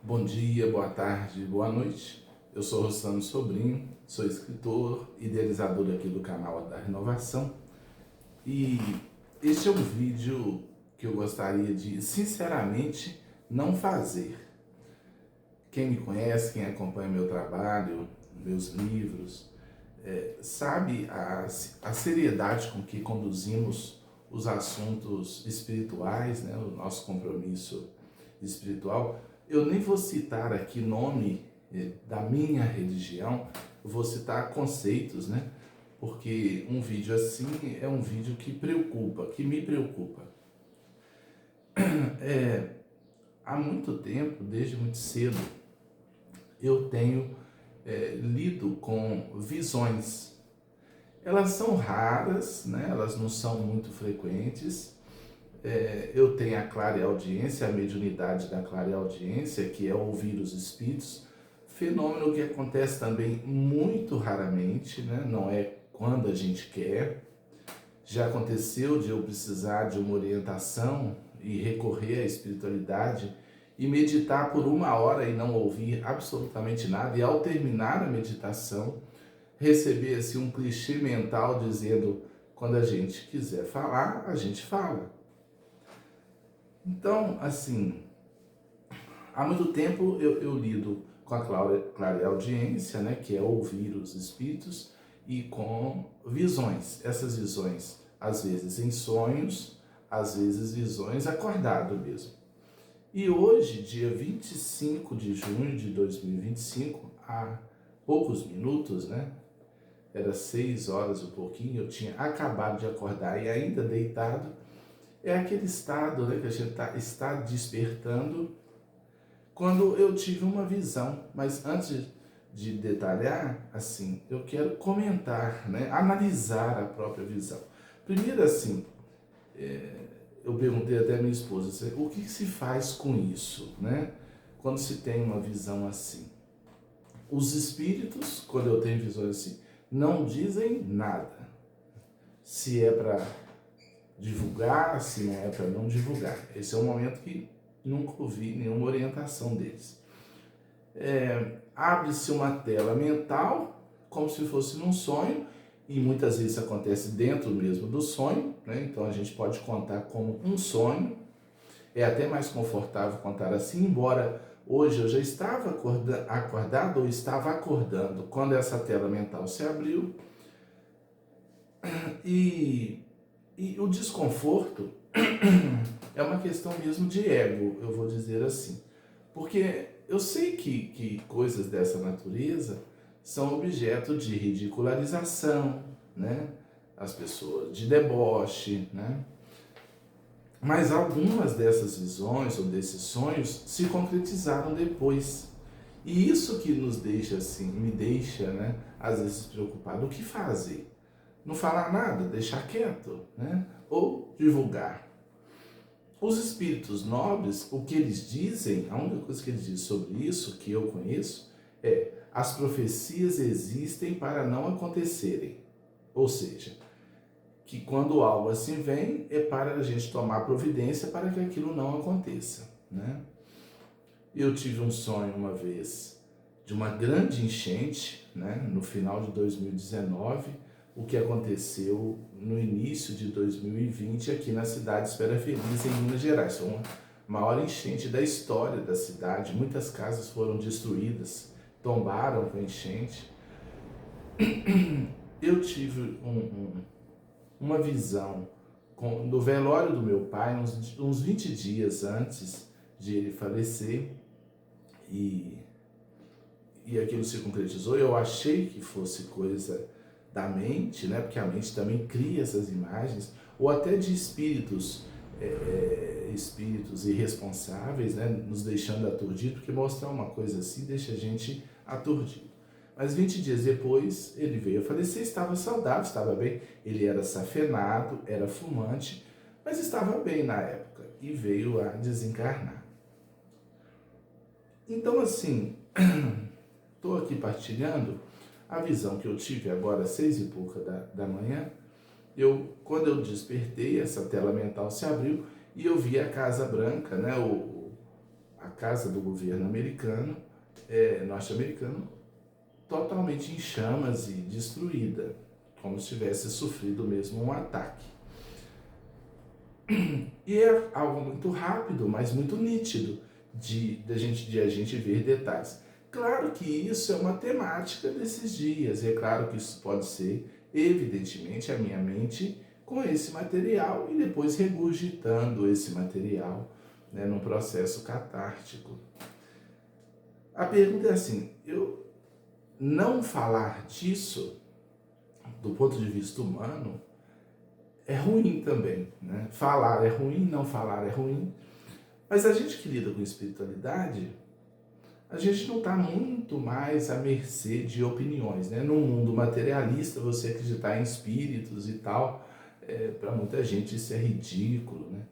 Bom dia, boa tarde, boa noite. Eu sou Rossano Sobrinho, sou escritor, idealizador aqui do canal da Renovação e este é um vídeo que eu gostaria de, sinceramente, não fazer. Quem me conhece, quem acompanha meu trabalho, meus livros, sabe a seriedade com que conduzimos os assuntos espirituais, né, o nosso compromisso espiritual. Eu nem vou citar aqui nome da minha religião, eu vou citar conceitos, né? Porque um vídeo assim é um vídeo que preocupa, que me preocupa. Há muito tempo, desde muito cedo, eu tenho lido com visões. Elas são raras, né? Elas não são muito frequentes. Eu tenho a clareaudiência, a mediunidade da clareaudiência, que é ouvir os espíritos, fenômeno que acontece também muito raramente, né? Não é quando a gente quer. Já aconteceu de eu precisar de uma orientação e recorrer à espiritualidade e meditar por 1 hora e não ouvir absolutamente nada, e ao terminar a meditação, receber assim, um clichê mental dizendo: quando a gente quiser falar, a gente fala. Então, assim, há muito tempo eu lido com a clareaudiência, né, que é ouvir os espíritos, e com visões. Essas visões, às vezes em sonhos, às vezes visões acordado mesmo. E hoje, dia 25 de junho de 2025, há poucos minutos, né, era 6 horas um pouquinho, eu tinha acabado de acordar e ainda deitado. É aquele estado, né, que a gente está despertando, quando eu tive uma visão. Mas antes de detalhar, assim, eu quero comentar, né, analisar a própria visão. Primeiro, assim, eu perguntei até a minha esposa, assim, o que se faz com isso, né, quando se tem uma visão assim? Os espíritos, quando eu tenho visões assim, não dizem nada. Se é para divulgar, se não é para não divulgar. Esse é um momento que nunca ouvi nenhuma orientação deles. Abre-se uma tela mental, como se fosse num sonho, e muitas vezes acontece dentro mesmo do sonho, né? Então a gente pode contar como um sonho. É até mais confortável contar assim, embora hoje eu já estava acordado ou estava acordando quando essa tela mental se abriu. E o desconforto é uma questão mesmo de ego, eu vou dizer assim. Porque eu sei que coisas dessa natureza são objeto de ridicularização, né? As pessoas, de deboche, né? Mas algumas dessas visões ou desses sonhos se concretizaram depois. E isso que nos deixa assim, me deixa, né, às vezes preocupado. O que fazer? Não falar nada, deixar quieto, né? Ou divulgar. Os espíritos nobres, o que eles dizem, a única coisa que eles dizem sobre isso, que eu conheço, é: as profecias existem para não acontecerem. Ou seja, que quando algo assim vem, é para a gente tomar providência para que aquilo não aconteça, né? Eu tive um sonho uma vez de uma grande enchente, né, no final de 2019, o que aconteceu no início de 2020 aqui na cidade de Espera Feliz, em Minas Gerais. Foi uma maior enchente da história da cidade, muitas casas foram destruídas, tombaram com a enchente. Eu tive uma visão do velório do meu pai, uns 20 dias antes de ele falecer, e aquilo se concretizou. Eu achei que fosse coisa da mente, né? Porque a mente também cria essas imagens, ou até de espíritos, espíritos irresponsáveis, né? Nos deixando aturdido, porque mostrar uma coisa assim deixa a gente aturdido. Mas 20 dias depois ele veio a falecer, estava saudável, estava bem. Ele era safenado, era fumante, mas estava bem na época e veio a desencarnar. Então, assim, estou aqui partilhando a visão que eu tive agora às 6 e pouca da manhã. Quando eu despertei, essa tela mental se abriu e eu vi a Casa Branca, né, a casa do governo americano, norte-americano, totalmente em chamas e destruída, como se tivesse sofrido mesmo um ataque. E é algo muito rápido, mas muito nítido de a gente ver detalhes. Claro que isso é uma temática desses dias, e é claro que isso pode ser, evidentemente, a minha mente com esse material e depois regurgitando esse material, né, num processo catártico. A pergunta é assim, eu não falar disso, do ponto de vista humano, é ruim também, né? Falar é ruim, não falar é ruim, mas a gente que lida com espiritualidade, a gente não está muito mais à mercê de opiniões, né? No mundo materialista, você acreditar em espíritos e tal, para muita gente isso é ridículo, né?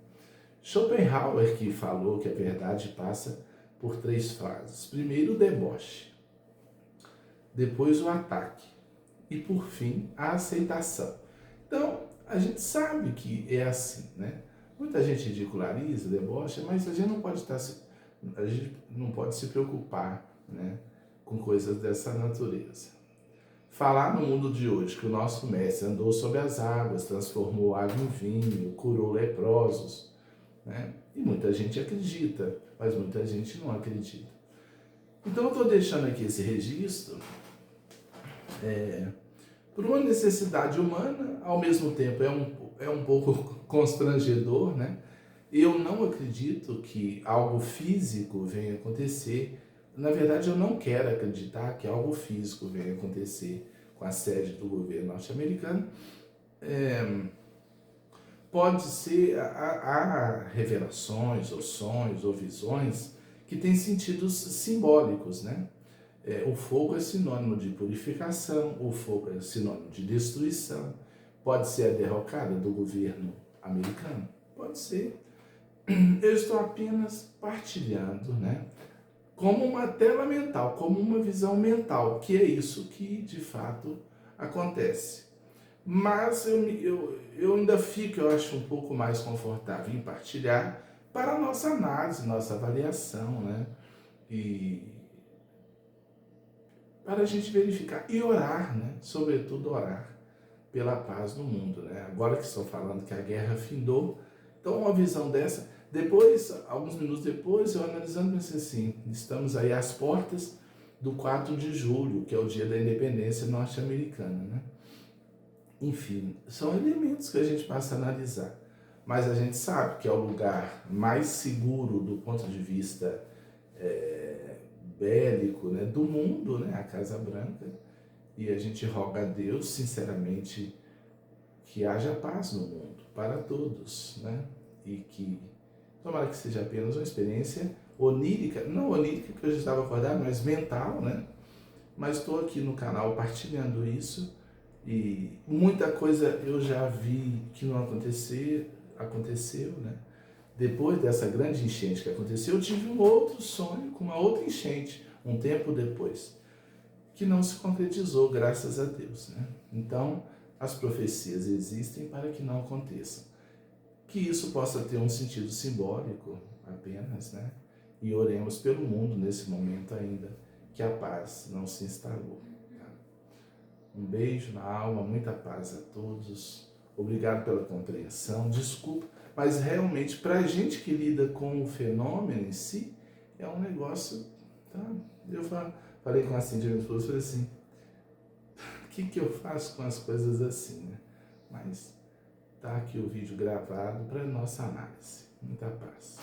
Schopenhauer que falou que a verdade passa por 3 fases. Primeiro o deboche, depois o ataque e por fim a aceitação. Então, a gente sabe que é assim, né? Muita gente ridiculariza, debocha, mas a gente não pode se preocupar, né, com coisas dessa natureza. Falar no mundo de hoje que o nosso mestre andou sobre as águas, transformou água em vinho, curou leprosos, né? E muita gente acredita, mas muita gente não acredita. Então eu estou deixando aqui esse registro por uma necessidade humana, ao mesmo tempo é um pouco constrangedor, né? Eu não acredito que algo físico venha acontecer. Na verdade, eu não quero acreditar que algo físico venha acontecer com a sede do governo norte-americano. Pode ser, há revelações, ou sonhos, ou visões que têm sentidos simbólicos, né? O fogo é sinônimo de purificação, o fogo é sinônimo de destruição. Pode ser a derrocada do governo americano? Pode ser. Eu estou apenas partilhando, né? Como uma tela mental, como uma visão mental, que é isso que de fato acontece. Mas eu ainda fico, eu acho, um pouco mais confortável em partilhar para a nossa análise, nossa avaliação, né? E para a gente verificar e orar, né? Sobretudo orar pela paz no mundo, né? Agora que estou falando que a guerra findou, então uma visão dessa, depois, alguns minutos depois, eu analisando, pensei assim, estamos aí às portas do 4 de julho, que é o dia da independência norte-americana, né? Enfim, são elementos que a gente passa a analisar, mas a gente sabe que é o lugar mais seguro do ponto de vista bélico, né, do mundo, né, a Casa Branca, e a gente roga a Deus, sinceramente, que haja paz no mundo, para todos, né, e que, tomara que seja apenas uma experiência onírica, não onírica que eu já estava acordado, mas mental, né, mas estou aqui no canal partilhando isso, e muita coisa eu já vi que não aconteceu, né, depois dessa grande enchente que aconteceu, eu tive um outro sonho com uma outra enchente, um tempo depois, que não se concretizou, graças a Deus, né? Então, as profecias existem para que não aconteçam. Que isso possa ter um sentido simbólico apenas, né? E oremos pelo mundo nesse momento ainda, que a paz não se instalou. Tá? Um beijo na alma, muita paz a todos. Obrigado pela compreensão, desculpa, mas realmente, para a gente que lida com o fenômeno em si, é um negócio, tá? Eu falei com a Cindy, falei assim, o que eu faço com as coisas assim, né? Mas tá aqui o vídeo gravado para nossa análise. Muita paz.